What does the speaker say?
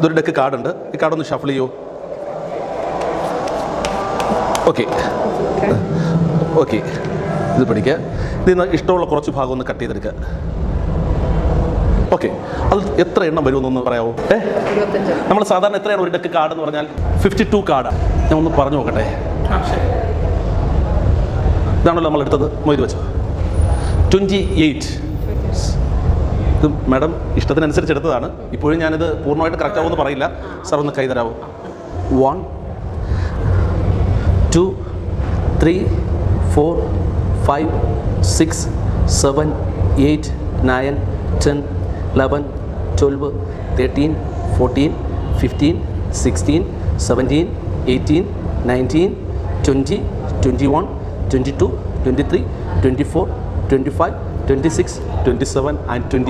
ഇതൊരു ഡെക്ക് കാർഡുണ്ട്. ഈ കാർഡൊന്ന് ഷഫിൾ ചെയ്യൂ. ഓക്കെ ഓക്കെ, ഇത് പിടിക്കുക. ഇതിൽ നിന്ന് ഇഷ്ടമുള്ള കുറച്ച് ഭാഗം ഒന്ന് കട്ട് ചെയ്തെടുക്കുക. ഓക്കെ, അത് എത്ര എണ്ണം വരുമെന്നൊന്ന് പറയാമോ? നമ്മൾ സാധാരണ എത്രയാണ് ഒരു ഡെക്ക് കാർഡ് എന്ന് പറഞ്ഞാൽ? 52 കാർഡാണ്. ഞാൻ ഒന്ന് പറഞ്ഞു നോക്കട്ടെ. ഇതാണല്ലോ നമ്മൾ എടുത്തത്. മൊയ്ത് വെച്ചോ. 28. ഇത് മാഡം ഇഷ്ടത്തിനനുസരിച്ച് എടുത്തതാണ്. ഇപ്പോഴും ഞാനിത് പൂർണ്ണമായിട്ട് കറക്റ്റ് ആവുമെന്ന് പറയില്ല. സാർ ഒന്ന് കൈ തരാമോ? 1 2 3 4 5 6 7 8 9 10 11 12 13 14 15 16 17 18 19 20 21 22 23 24 25 26 27 and 28.